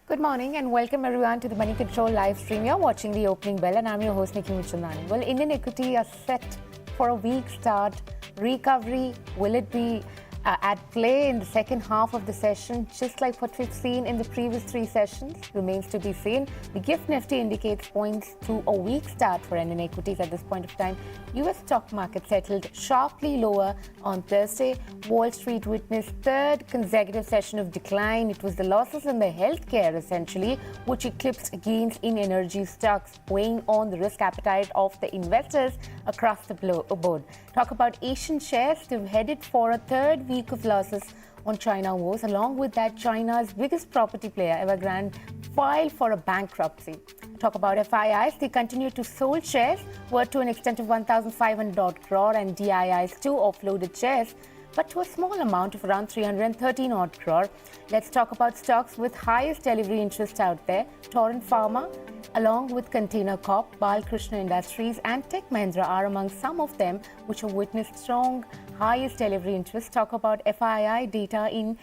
Good morning and welcome everyone to the Moneycontrol live stream. You're watching the opening bell and I'm your host Nickey Mirchandani. Well, Indian equity are set for a weak start. Recovery, will it be at play in the second half of the session, just like what we've seen in the previous three sessions? Remains to be seen. The GIFT Nifty indicates points to a weak start for Indian equities at this point of time. US stock market settled sharply lower on Thursday. Wall Street witnessed third consecutive session of decline. It was the losses in the healthcare essentially which eclipsed gains in energy stocks, weighing on the risk appetite of the investors across the board. Talk about Asian shares. They've headed for a third week of losses on China woes. Along with that, China's biggest property player, Evergrande, filed for a bankruptcy. Talk about FIIs. They continue to sold shares worth to an extent of 1,500 crore and DIIs too offloaded shares, but to a small amount of around 313 odd crore. Let's talk about stocks with highest delivery interest out there. Torrent Pharma, along with Container Corp, Balkrishna Industries and Tech Mahindra are among some of them which have witnessed strong highest delivery interest. Talk about FII data in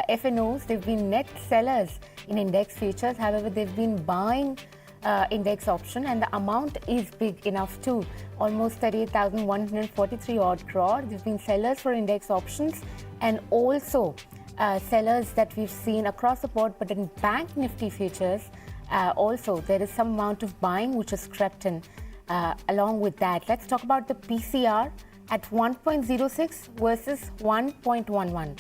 FNOs. They've been net sellers in index futures. However, they've been buying index option and the amount is big enough too, almost 38,143 odd crore. They've been sellers for index options and also sellers that we've seen across the board, but in bank Nifty futures also there is some amount of buying which has crept in. Along with that, let's talk about the PCR at 1.06 versus 1.11.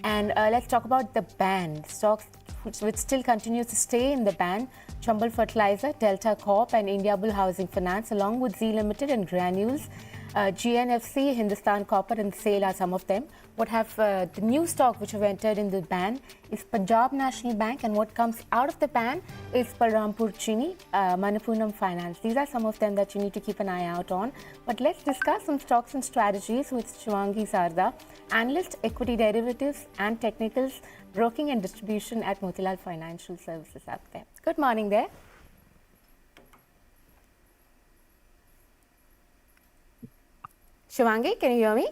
And let's talk about the band stocks which still continues to stay in the band. Chambal Fertilizer, Delta Corp and Indiabull Housing Finance, along with Z Limited and Granules, GNFC, Hindustan Copper and SAIL are some of them. What have the new stock which have entered in the ban is Punjab National Bank, and what comes out of the ban is Balrampur Chini, Manapunam Finance. These are some of them that you need to keep an eye out on. But let's discuss some stocks and strategies with Shivangi Sarda, Analyst Equity Derivatives and Technicals, Broking and Distribution at Motilal Financial Services out there. Good morning there. Shivangi, can you hear me?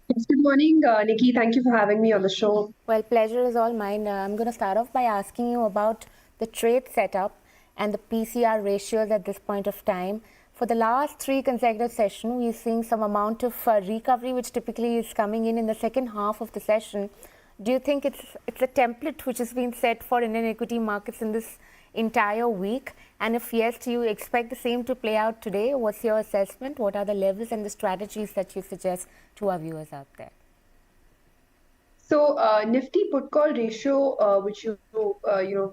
Yes, good morning, Nickey. Thank you for having me on the show. Well, pleasure is all mine. I'm going to start off by asking you about the trade setup and the PCR ratios at this point of time. For the last three consecutive sessions, we're seeing some amount of recovery, which typically is coming in the second half of the session. Do you think it's a template which has been set for Indian equity markets in this entire week? And if yes, do you expect the same to play out today? What's your assessment? What are the levels and the strategies that you suggest to our viewers out there? So, Nifty put call ratio, which you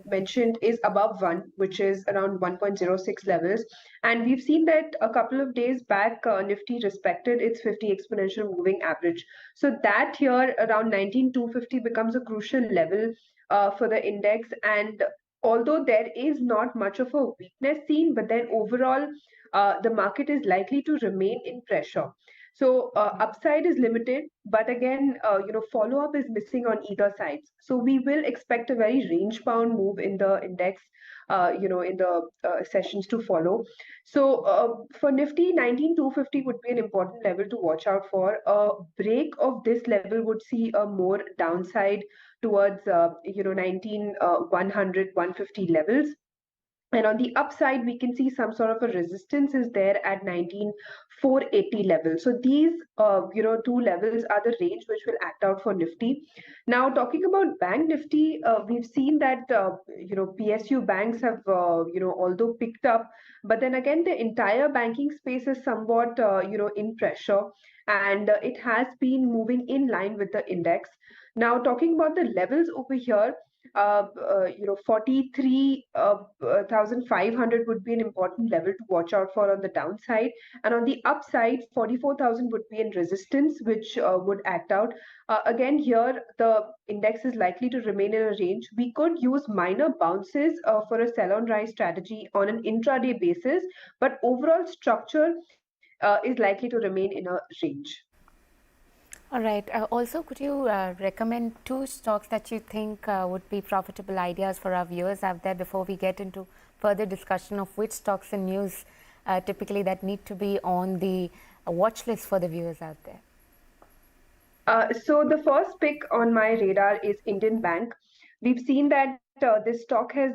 mentioned, is above 1, which is around 1.06 levels. And we've seen that a couple of days back, Nifty respected its 50 exponential moving average. So that here around 19,250 becomes a crucial level for the index. And although there is not much of a weakness seen, but then overall, the market is likely to remain in pressure. So upside is limited, but again, follow-up is missing on either sides. So we will expect a very range-bound move in the index, in the sessions to follow. So for Nifty, 19,250 would be an important level to watch out for. A break of this level would see a more downside towards, 19,100, 150 levels. And on the upside, we can see some sort of a resistance is there at 19,480 level. So these, two levels are the range which will act out for Nifty. Now, talking about Bank Nifty, we've seen that, PSU banks have, although picked up, but then again, the entire banking space is somewhat, in pressure, and it has been moving in line with the index. Now, talking about the levels over here, 43,500 would be an important level to watch out for on the downside. And on the upside, 44,000 would be in resistance, which would act out. Again, here, the index is likely to remain in a range. We could use minor bounces for a sell-on-rise strategy on an intraday basis, but overall structure is likely to remain in a range. All right. Also, could you recommend two stocks that you think would be profitable ideas for our viewers out there before we get into further discussion of which stocks and news typically that need to be on the watch list for the viewers out there? So the first pick on my radar is Indian Bank. We've seen that this stock has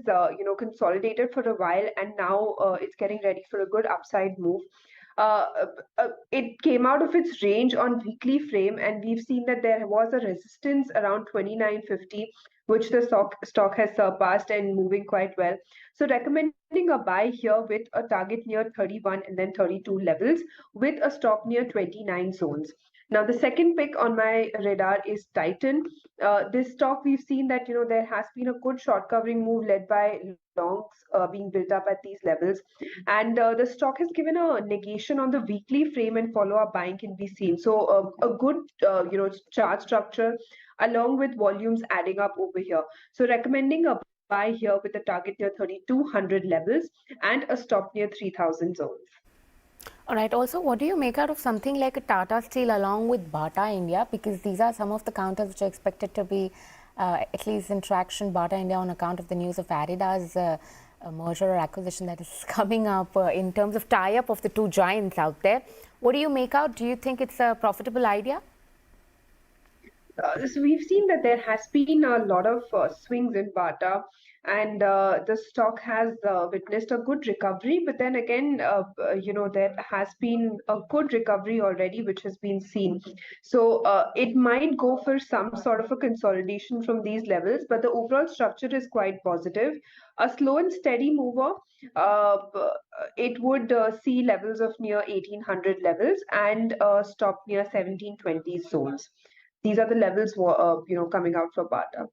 consolidated for a while, and now it's getting ready for a good upside move. Uh, it came out of its range on weekly frame, and we've seen that there was a resistance around 29.50, which the stock has surpassed and moving quite well. So recommending a buy here with a target near 31 and then 32 levels, with a stop near 29 zones. Now, the second pick on my radar is Titan. This stock, we've seen that there has been a good short covering move led by longs being built up at these levels, and the stock has given a negation on the weekly frame, and follow-up buying can be seen. So a good chart structure along with volumes adding up over here. So recommending a buy here with a target near 3200 levels and a stop near 3000 zones. All right. Also, what do you make out of something like a Tata Steel along with Bata India? Because these are some of the counters which are expected to be at least in traction. Bata India on account of the news of Adidas merger or acquisition that is coming up in terms of tie-up of the two giants out there. What do you make out? Do you think it's a profitable idea? So we've seen that there has been a lot of swings in Bata, and the stock has witnessed a good recovery. But then again, there has been a good recovery already, which has been seen. So it might go for some sort of a consolidation from these levels, but the overall structure is quite positive. A slow and steady mover, it would see levels of near 1800 levels and stop near 1720 zones. These are the levels, coming out for Bata.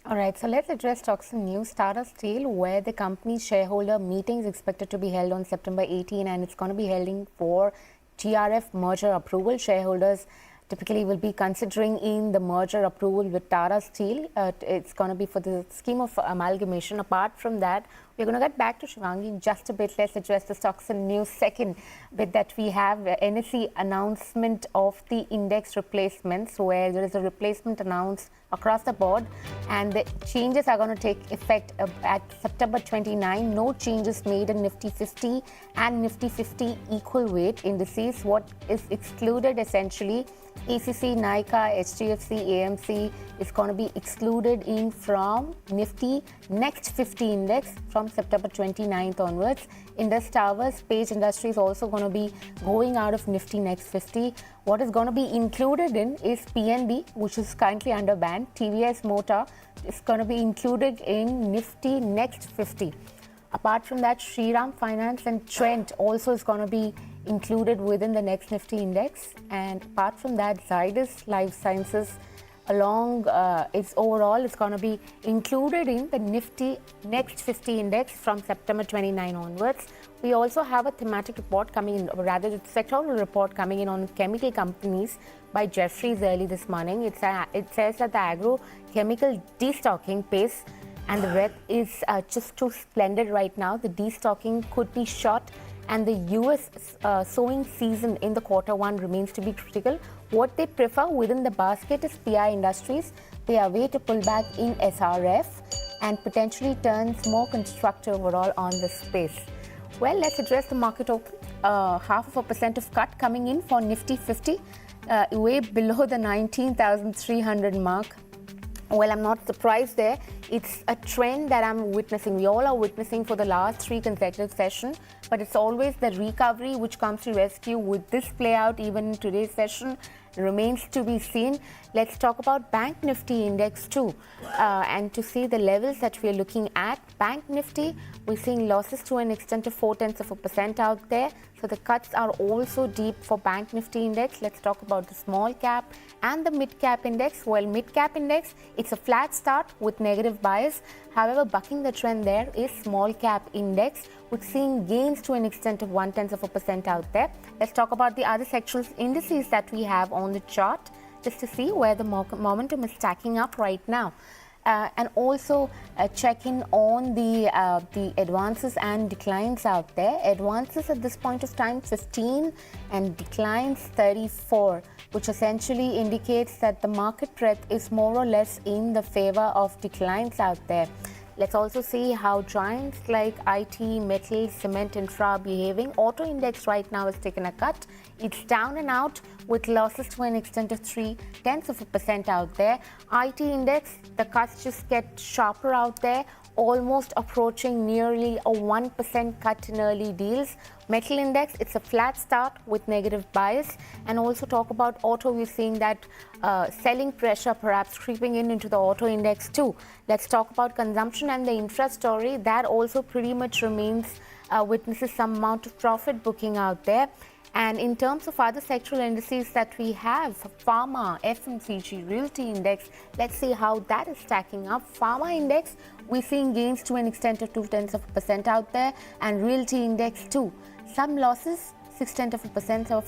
All right, so let's address stocks and news. Tata Steel, where the company's shareholder meeting is expected to be held on September 18, and it's going to be held for TRF merger approval. Shareholders typically will be considering in the merger approval with Tata Steel. It's going to be for the scheme of amalgamation. Apart from that, we're going to get back to Shivangi in just a bit. Let's address the stocks and news second bit that we have NSE announcement of the index replacements, where there is a replacement announced across the board, and the changes are going to take effect at September 29. No changes made in Nifty 50 and Nifty 50 equal weight indices. What is excluded essentially, ACC, Nika, HDFC, AMC is going to be excluded in from Nifty Next 50 index from September 29th onwards. Indus Towers, Page Industries also going to be going out of Nifty Next 50. What is going to be included in is PNB, which is currently under ban. TVS Motor is going to be included in Nifty Next 50. Apart from that, Shriram Finance and Trent also is going to be included within the next Nifty index. And apart from that, Zydus Life Sciences along its overall is going to be included in the Nifty Next 50 index from September 29 onwards. We also have a thematic report coming in, or rather a sectoral report coming in on chemical companies by Jefferies early this morning. It says that the agrochemical destocking pace and the breadth is just too splendid right now. The destocking could be short, and the US sowing season in the Q1 remains to be critical. What they prefer within the basket is PI Industries. They are way to pull back in SRF and potentially turns more constructive overall on the space. Well, let's address the market open. 0.5% of cut coming in for Nifty 50, way below the 19,300 mark. Well, I'm not surprised there. It's a trend that I'm witnessing. We all are witnessing for the last 3 consecutive sessions, but it's always the recovery which comes to rescue. With this play out even in today's session remains to be seen. Let's talk about Bank Nifty index too, and to see the levels that we're looking at. Bank Nifty, we're seeing losses to an extent of 0.4% out there. So the cuts are also deep for Bank Nifty index. Let's talk about the small cap and the mid cap index. Well, mid cap index, it's a flat start with negative bias. However, bucking the trend there is small cap index, with seeing gains to an extent of 0.1% out there. Let's talk about the other sectoral indices that we have on the chart, just to see where the momentum is stacking up right now. And also check in on the advances and declines out there. Advances at this point of time 15 and declines 34, which essentially indicates that the market breadth is more or less in the favor of declines out there. Let's also see how giants like IT, metal, cement, infra are behaving. Auto index right now has taken a cut. It's down and out with losses to an extent of 0.3% out there. IT index, the cuts just get sharper out there, almost approaching nearly a 1% cut in early deals. Metal index, it's a flat start with negative bias. And also talk about auto, we're seeing that selling pressure perhaps creeping into the auto index too. Let's talk about consumption and the infra story. That also pretty much remains, witnesses some amount of profit booking out there. And in terms of other sectoral indices that we have, pharma, FMCG, realty index, let's see how that is stacking up. Pharma index, we're seeing gains to an extent of 0.2% out there, and realty index too. Some losses, 0.6% of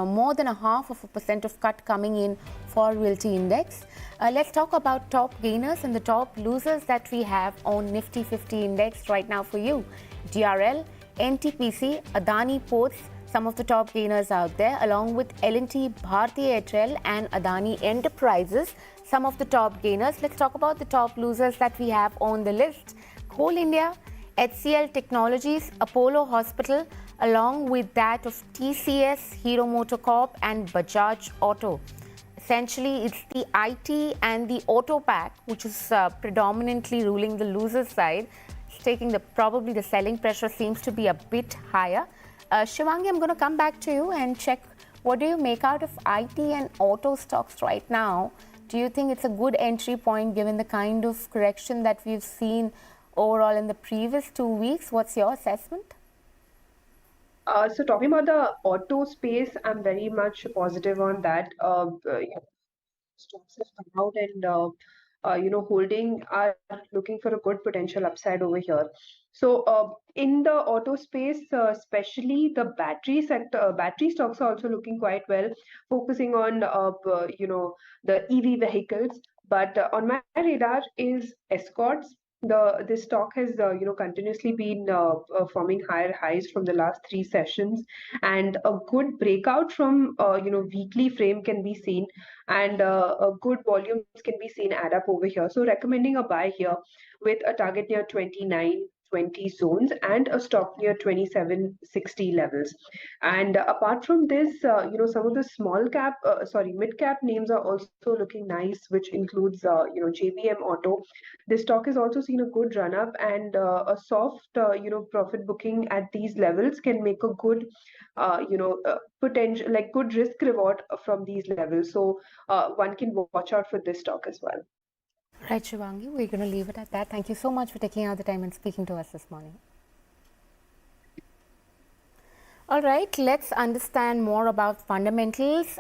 more than 0.5% of cut coming in for realty index. Let's talk about top gainers and the top losers that we have on Nifty 50 index right now for you. DRL, NTPC, Adani Ports, some of the top gainers out there, along with L&T, Bharti Airtel and Adani Enterprises, some of the top gainers. Let's talk about the top losers that we have on the list. Coal India, HCL Technologies, Apollo Hospital, along with that of TCS, Hero MotoCorp and Bajaj Auto. Essentially, it's the IT and the auto pack, which is predominantly ruling the loser side. It's taking probably the selling pressure seems to be a bit higher. Shivangi, I'm going to come back to you and check what do you make out of IT and auto stocks right now? Do you think it's a good entry point given the kind of correction that we've seen overall in the previous 2 weeks? What's your assessment? So talking about the auto space, I'm very much positive on that. Stocks have come out and holding are looking for a good potential upside over here. So in the auto space, especially the battery sector, battery stocks are also looking quite well, focusing on the EV vehicles. But on my radar is Escorts. This stock has continuously been forming higher highs from the last 3 sessions, and a good breakout from weekly frame can be seen, and a good volumes can be seen add up over here. So recommending a buy here with a target near 29-20 zones and a stop near 2760 levels. And apart from this, some of the mid cap names are also looking nice, which includes JBM Auto. This stock has also seen a good run up, and a soft profit booking at these levels can make a good potential, like good risk reward from these levels. So one can watch out for this stock as well. Right, Shivangi, we're going to leave it at that. Thank you so much for taking out the time and speaking to us this morning. All right, let's understand more about fundamentals.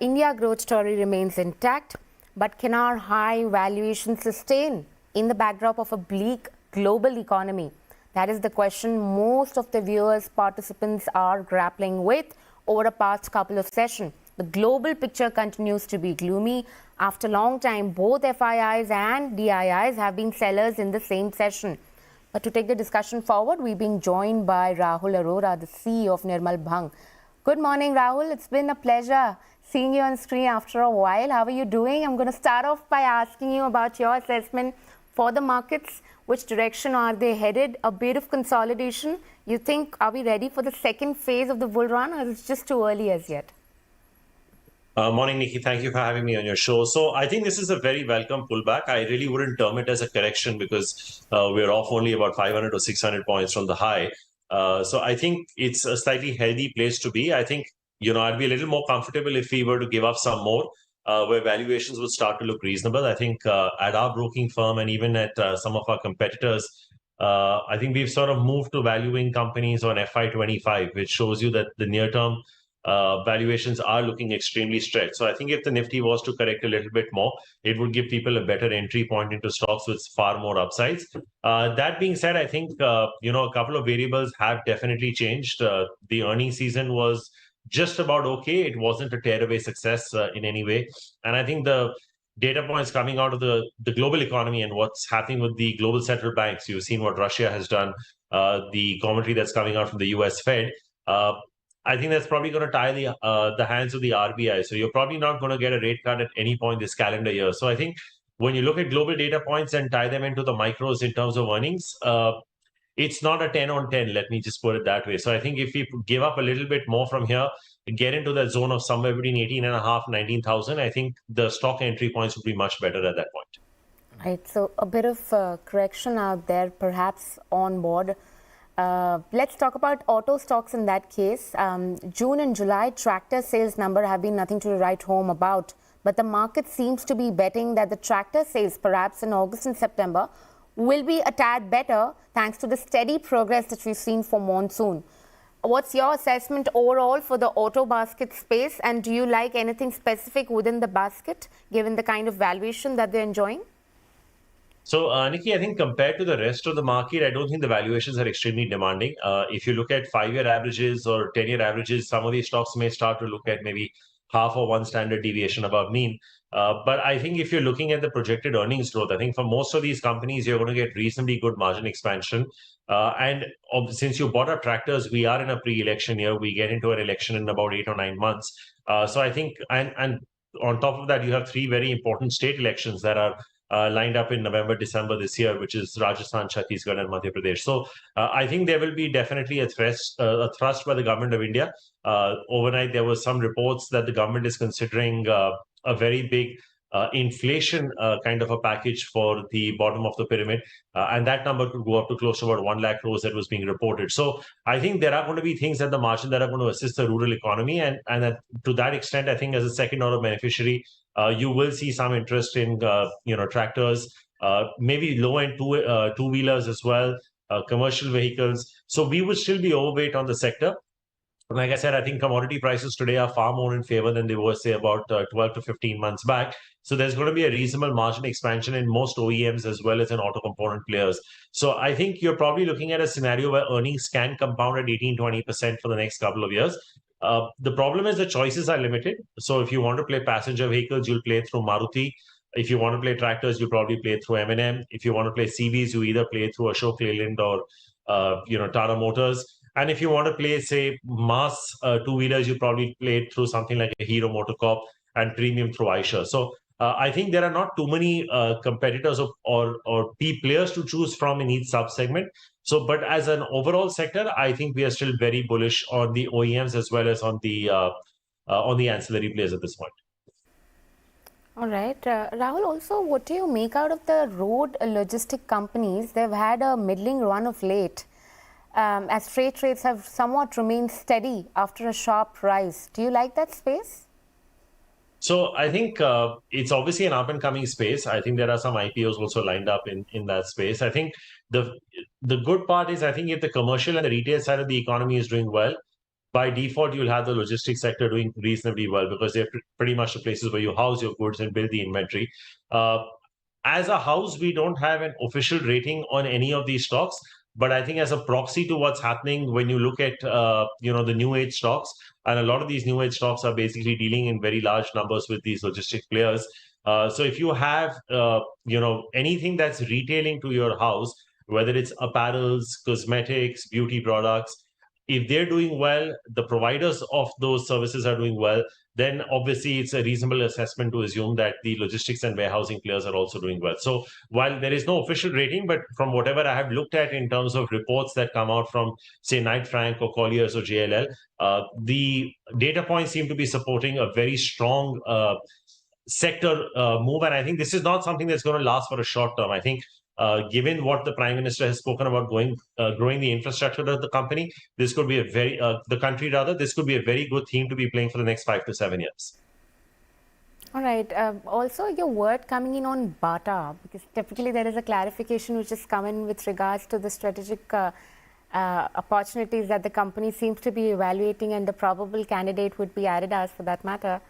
India growth story remains intact, but can our high valuation sustain in the backdrop of a bleak global economy? That is the question most of the viewers, participants are grappling with over the past couple of sessions. The global picture continues to be gloomy. After a long time, both FIIs and DIIs have been sellers in the same session. But to take the discussion forward, we're being joined by Rahul Arora, the CEO of Nirmal Bang. Good morning, Rahul. It's been a pleasure seeing you on screen after a while. How are you doing? I'm going to start off by asking you about your assessment for the markets. Which direction are they headed? A bit of consolidation. You think, are we ready for the second phase of the bull run, or is it just too early as yet? Morning, Nickey. Thank you for having me on your show. So I think this is a very welcome pullback. I really wouldn't term it as a correction because we're off only about 500 or 600 points from the high. So I think it's a slightly healthy place to be. I think, I'd be a little more comfortable if we were to give up some more, where valuations would start to look reasonable. I think at our broking firm and even at some of our competitors, I think we've sort of moved to valuing companies on FY25, which shows you that the near term valuations are looking extremely stretched. So I think if the Nifty was to correct a little bit more, it would give people a better entry point into stocks with far more upsides. That being said, I think, a couple of variables have definitely changed. The earnings season was just about okay. It wasn't a tearaway success in any way. And I think the data points coming out of the global economy and what's happening with the global central banks, you've seen what Russia has done, the commentary that's coming out from the US Fed, I think that's probably going to tie the hands of the RBI. So you're probably not going to get a rate cut at any point this calendar year. So I think when you look at global data points and tie them into the micros in terms of earnings, it's not a 10 on 10, let me just put it that way. So I think if we give up a little bit more from here, get into that zone of somewhere between 18.5, 19,000, I think the stock entry points would be much better at that point. Right, so a bit of correction out there, perhaps on board. Let's talk about auto stocks in that case. June and July tractor sales number have been nothing to write home about, but the market seems to be betting that the tractor sales perhaps in August and September will be a tad better thanks to the steady progress that we've seen for monsoon. What's your assessment overall for the auto basket space, and do you like anything specific within the basket given the kind of valuation that they're enjoying? So, Nickey, I think compared to the rest of the market, I don't think the valuations are extremely demanding. If you look at 5-year averages or 10-year averages, some of these stocks may start to look at maybe half or one standard deviation above mean. But I think if you're looking at the projected earnings growth, I think for most of these companies, you're going to get reasonably good margin expansion. Since you bought up tractors, we are in a pre-election year. We get into an election in about 8 or 9 months. So I think, and on top of that, you have 3 very important state elections that are lined up in November, December this year, which is Rajasthan, Chhattisgarh, and Madhya Pradesh. So I think there will be definitely a thrust by the government of India. Overnight, there were some reports that the government is considering a very big inflation kind of a package for the bottom of the pyramid. And that number could go up to close to about 1 lakh crores that was being reported. So I think there are going to be things at the margin that are going to assist the rural economy. And to that extent, I think as a second order beneficiary, you will see some interest in tractors, maybe low-end two-wheelers as well, commercial vehicles. So we would still be overweight on the sector. Like I said, I think commodity prices today are far more in favor than they were, say, about 12 to 15 months back. So there's going to be a reasonable margin expansion in most OEMs as well as in auto component players. So I think you're probably looking at a scenario where earnings can compound at 18-20% for the next couple of years. The problem is the choices are limited. So if you want to play passenger vehicles, you'll play through Maruti. If you want to play tractors, you probably play through M&M. If you want to play CVs, you either play through Ashok Leyland or Tata Motors. And if you want to play, say, mass two-wheelers, you probably play through something like a Hero MotoCorp and premium through Eicher. So I think there are not too many competitors or key players to choose from in each sub-segment. So, but as an overall sector, I think we are still very bullish on the OEMs as well as on the ancillary players at this point. All right. Rahul, also, what do you make out of the road logistic companies? They've had a middling run of late. As freight rates have somewhat remained steady after a sharp rise. Do you like that space? So I think it's obviously an up-and-coming space. I think there are some IPOs also lined up in that space. I think the good part is, I think if the commercial and the retail side of the economy is doing well, by default, you'll have the logistics sector doing reasonably well because they're pretty much the places where you house your goods and build the inventory. As a house, we don't have an official rating on any of these stocks. But I think as a proxy to what's happening when you look at, the new age stocks, and a lot of these new age stocks are basically dealing in very large numbers with these logistics players. So if you have, anything that's retailing to your house, whether it's apparels, cosmetics, beauty products, if they're doing well, the providers of those services are doing well, then obviously it's a reasonable assessment to assume that the logistics and warehousing players are also doing well. So while there is no official rating, but from whatever I have looked at in terms of reports that come out from, say, Knight Frank or Colliers or JLL, the data points seem to be supporting a very strong sector move. And I think this is not something that's going to last for a short term. I think given what the Prime Minister has spoken about growing the infrastructure of the company, this could be this could be a very good theme to be playing for the next 5 to 7 years. All right. Also, your word coming in on Bata, because typically there is a clarification which has come in with regards to the strategic opportunities that the company seems to be evaluating, and the probable candidate would be Adidas for that matter.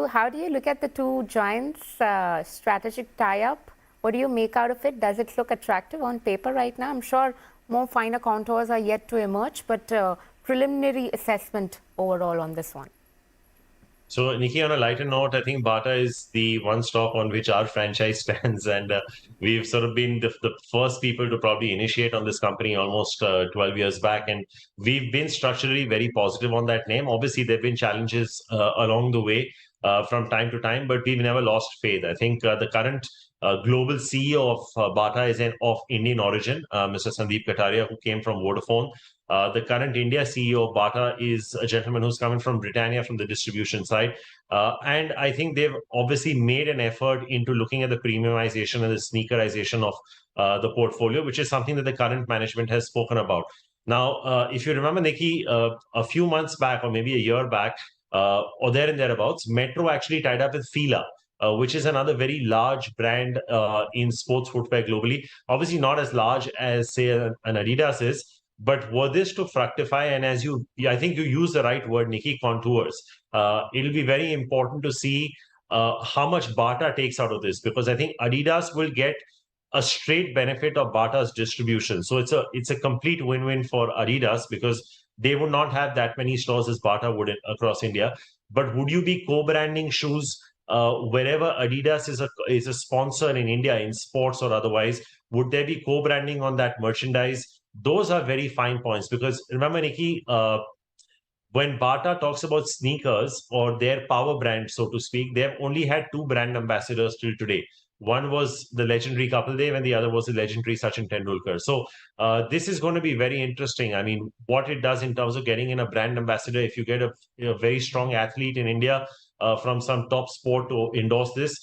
How do you look at the two giants' strategic tie-up? What do you make out of it? Does it look attractive on paper right now? I'm sure more finer contours are yet to emerge, but preliminary assessment overall on this one. So, Nickey, on a lighter note, I think Bata is the one stock on which our franchise stands, and we've sort of been the first people to probably initiate on this company almost 12 years back, and we've been structurally very positive on that name. Obviously, there have been challenges along the way from time to time, but we've never lost faith. I think the current global CEO of Bata is of Indian origin, Mr. Sandeep Kataria, who came from Vodafone. The current India CEO of Bata is a gentleman who's coming from Britannia from the distribution side. And I think they've obviously made an effort into looking at the premiumization and the sneakerization of the portfolio, which is something that the current management has spoken about. Now, if you remember, Nickey, a few months back or maybe a year back, or there and thereabouts, Metro actually tied up with Fila, which is another very large brand in sports footwear globally. Obviously not as large as, say, an Adidas is, but were this to fructify, and I think you use the right word, Nickey, contours, it'll be very important to see how much Bata takes out of this, because I think Adidas will get a straight benefit of Bata's distribution. So it's a complete win-win for Adidas, because they would not have that many stores as Bata would across India. But would you be co-branding shoes wherever Adidas is a sponsor in India, in sports or otherwise? Would there be co-branding on that merchandise? Those are very fine points, because remember, Nickey, when Bata talks about sneakers or their power brand, so to speak, they have only had two brand ambassadors till today. One was the legendary Kapil Dev and the other was the legendary Sachin Tendulkar. So this is going to be very interesting. I mean, what it does in terms of getting in a brand ambassador, if you get a very strong athlete in India from some top sport to endorse this,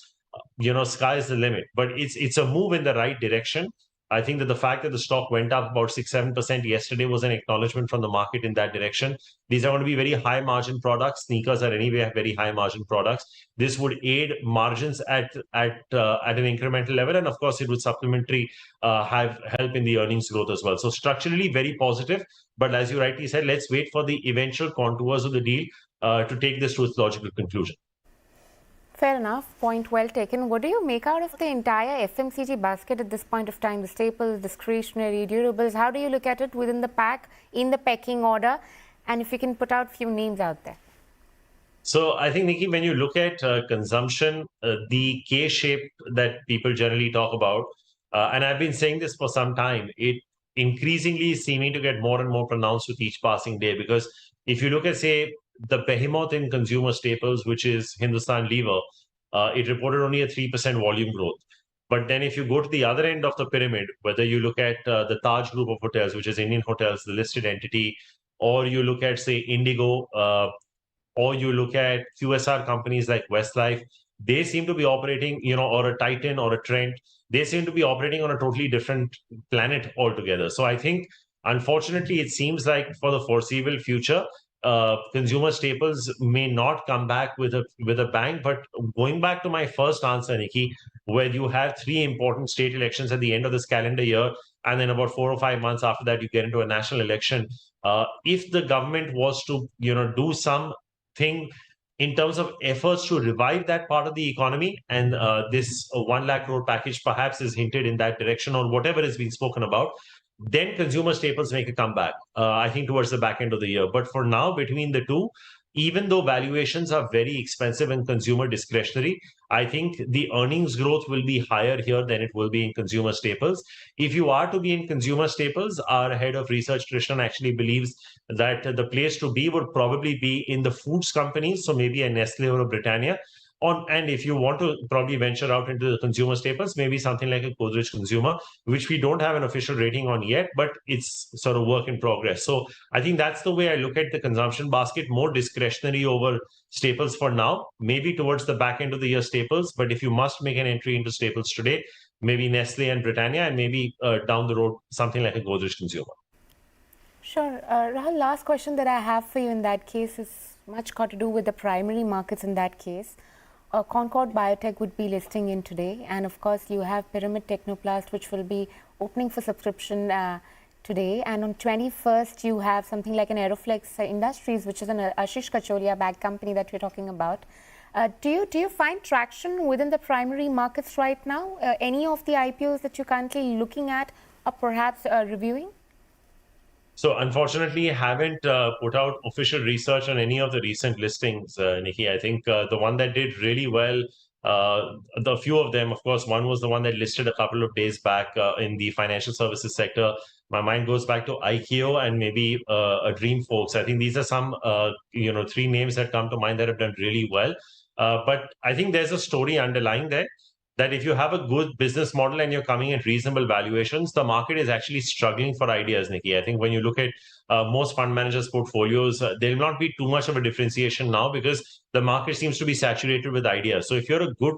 sky is the limit. But it's a move in the right direction. I think that the fact that the stock went up about 6-7% yesterday was an acknowledgement from the market in that direction. These are going to be very high margin products. Sneakers are anyway very high margin products. This would aid margins at an incremental level, and of course, it would supplementary have help in the earnings growth as well. So structurally very positive. But as you rightly said, let's wait for the eventual contours of the deal to take this to its logical conclusion. Fair enough. Point well taken. What do you make out of the entire FMCG basket at this point of time? The staples, discretionary, durables. How do you look at it within the pack, in the pecking order? And if you can put out a few names out there. So I think, Nickey, when you look at consumption, the K-shape that people generally talk about, and I've been saying this for some time, it increasingly is seeming to get more and more pronounced with each passing day. Because if you look at, say, the behemoth in consumer staples, which is Hindustan Lever, it reported only a 3% volume growth. But then if you go to the other end of the pyramid, whether you look at the Taj group of hotels, which is Indian Hotels, the listed entity, or you look at, say, Indigo, or you look at QSR companies like Westlife, they seem to be operating, or a Titan or a Trent, they seem to be operating on a totally different planet altogether. So I think, unfortunately, it seems like for the foreseeable future, consumer staples may not come back with a bang. But going back to my first answer, Nickey, where you have 3 important state elections at the end of this calendar year, and then about 4 or 5 months after that, you get into a national election. If the government was to, do something in terms of efforts to revive that part of the economy, and this 1 lakh crore package perhaps is hinted in that direction, or whatever has been spoken about, then consumer staples make a comeback, I think, towards the back end of the year. But for now, between the two, even though valuations are very expensive in consumer discretionary, I think the earnings growth will be higher here than it will be in consumer staples. If you are to be in consumer staples, our head of research, Krishnan, actually believes that the place to be would probably be in the foods companies, so maybe a Nestle or a Britannia. And if you want to probably venture out into the consumer staples, maybe something like a Godrej Consumer, which we don't have an official rating on yet, but it's sort of work in progress. So I think that's the way I look at the consumption basket, more discretionary over staples for now, maybe towards the back end of the year staples. But if you must make an entry into staples today, maybe Nestle and Britannia, and maybe down the road, something like a Godrej Consumer. Sure. Rahul, last question that I have for you in that case is much got to do with the primary markets in that case. Concord Biotech would be listing in today, and of course you have Pyramid Technoplast, which will be opening for subscription today, and on 21st you have something like an Aeroflex Industries, which is an Ashish Kacholia bagged company that we're talking about. Do you find traction within the primary markets right now? Any of the IPOs that you're currently looking at or perhaps reviewing? So unfortunately, I haven't put out official research on any of the recent listings, Nickey. I think the one that did really well, the few of them, of course, one was the one that listed a couple of days back in the financial services sector. My mind goes back to IKEO and maybe a Dream Folks. I think these are some, 3 names that come to mind that have done really well. But I think there's a story underlying there. that if you have a good business model and you're coming at reasonable valuations, the market is actually struggling for ideas, Nickey. I think when you look at most fund managers' portfolios, there will not be too much of a differentiation now because the market seems to be saturated with ideas. So if you're a good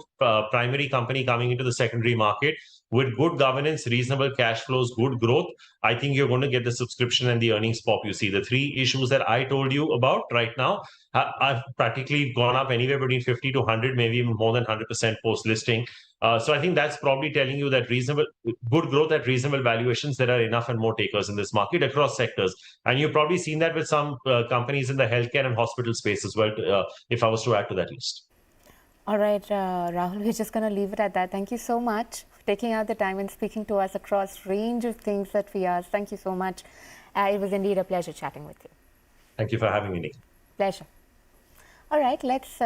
primary company coming into the secondary market with good governance, reasonable cash flows, good growth, I think you're going to get the subscription and the earnings pop you see. The three issues that I told you about right now, I've practically gone up anywhere between 50 to 100, maybe even more than 100% post-listing. So I think that's probably telling you that good growth at reasonable valuations, there are enough and more takers in this market across sectors. And you've probably seen that with some companies in the healthcare and hospital space as well, if I was to add to that list. All right, Rahul, we're just going to leave it at that. Thank you so much for taking out the time and speaking to us across range of things that we asked. Thank you so much. It was indeed a pleasure chatting with you. Thank you for having me, Nickey. Pleasure. All right, let's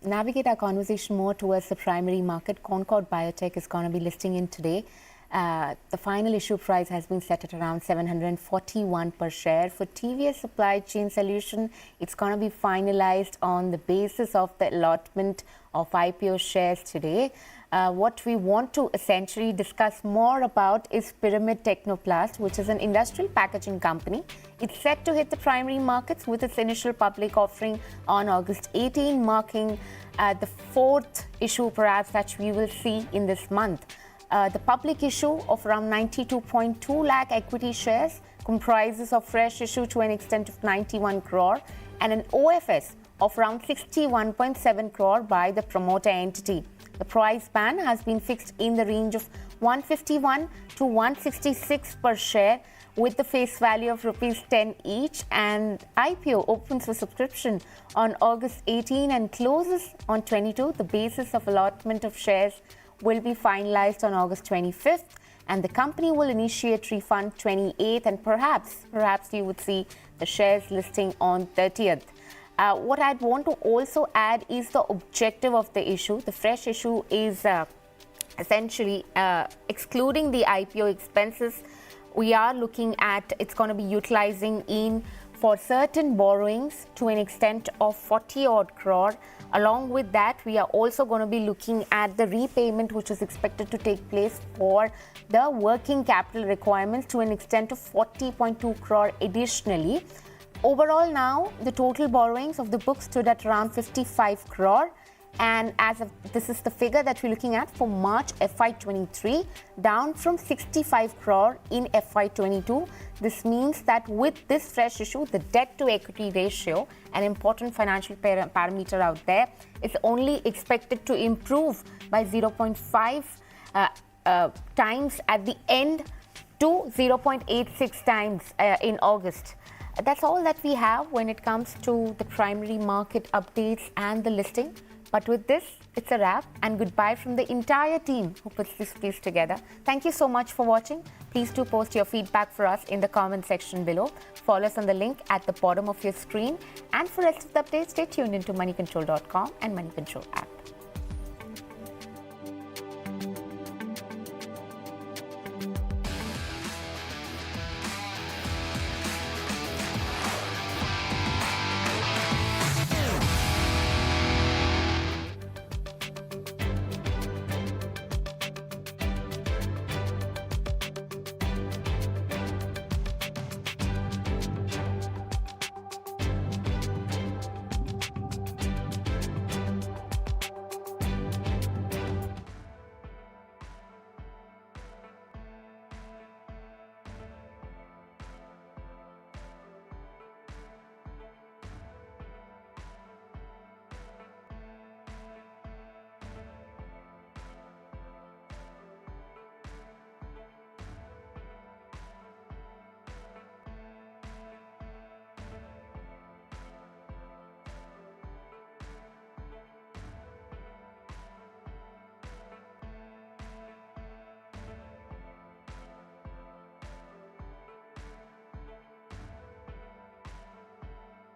navigate our conversation more towards the primary market. Concord Biotech is going to be listing in today. The final issue price has been set at around 741 per share. For TVS Supply Chain Solution, it's going to be finalized on the basis of the allotment of IPO shares today. What we want to essentially discuss more about is Pyramid Technoplast, which is an industrial packaging company. It's set to hit the primary markets with its initial public offering on August 18, marking the fourth issue perhaps that we will see in this month. The public issue of around 92.2 lakh equity shares comprises of fresh issue to an extent of 91 crore and an OFS of around 61.7 crore by the promoter entity. The price band has been fixed in the range of 151 to 166 per share with the face value of rupees 10 each, and IPO opens for subscription on August 18 and closes on 22. The basis of allotment of shares will be finalized on August 25th, and the company will initiate refund 28th, and perhaps you would see the shares listing on 30th. What I'd want to also add is the objective of the issue. The fresh issue is essentially excluding the IPO expenses. We are looking at it's going to be utilizing in for certain borrowings to an extent of 40 odd crore. Along with that, we are also going to be looking at the repayment which is expected to take place for the working capital requirements to an extent of 40.2 crore additionally. Overall now, the total borrowings of the book stood at around 55 crore. And as of this is the figure that we're looking at for March FY23, down from 65 crore in FY22. This means that with this fresh issue, the debt to equity ratio, an important financial parameter out there, is only expected to improve by 0.5 times at the end to 0.86 times in August. That's all that we have when it comes to the primary market updates and the listing. But with this, it's a wrap, and goodbye from the entire team who puts this piece together. Thank you so much for watching. Please do post your feedback for us in the comment section below. Follow us on the link at the bottom of your screen. And for rest of the updates, stay tuned into moneycontrol.com and Moneycontrol app.